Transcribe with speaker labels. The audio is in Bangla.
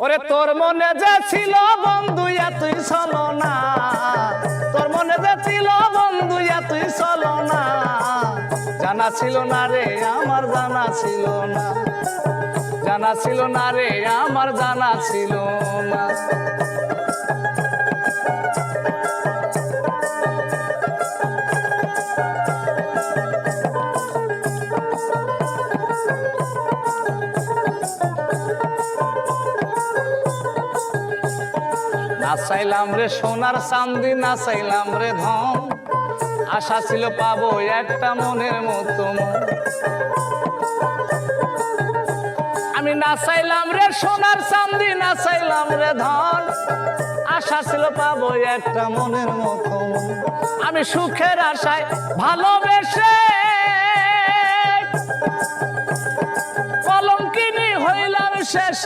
Speaker 1: ওরে তোর মনে যে ছিল বন্ধু এতই ছলনা, তোর মনে যে ছিল বন্ধু এতই ছলনা, জানা ছিল না রে আমার জানা ছিল না, জানা ছিল না রে আমার জানা ছিল না। নাচাইলাম রে সোনার চাঁদি, নাচাইলাম রে ধন, আশা ছিল পাবো একটা মনের মতো মন। আমি নাচাইলাম রে সোনার চাঁদি, নাচাইলাম রে ধন, আশা ছিল পাবো একটা মনের মতো মন। আমি সুখের আশায় ভালোবেসে কলঙ্কিনী হইলাম শেষ।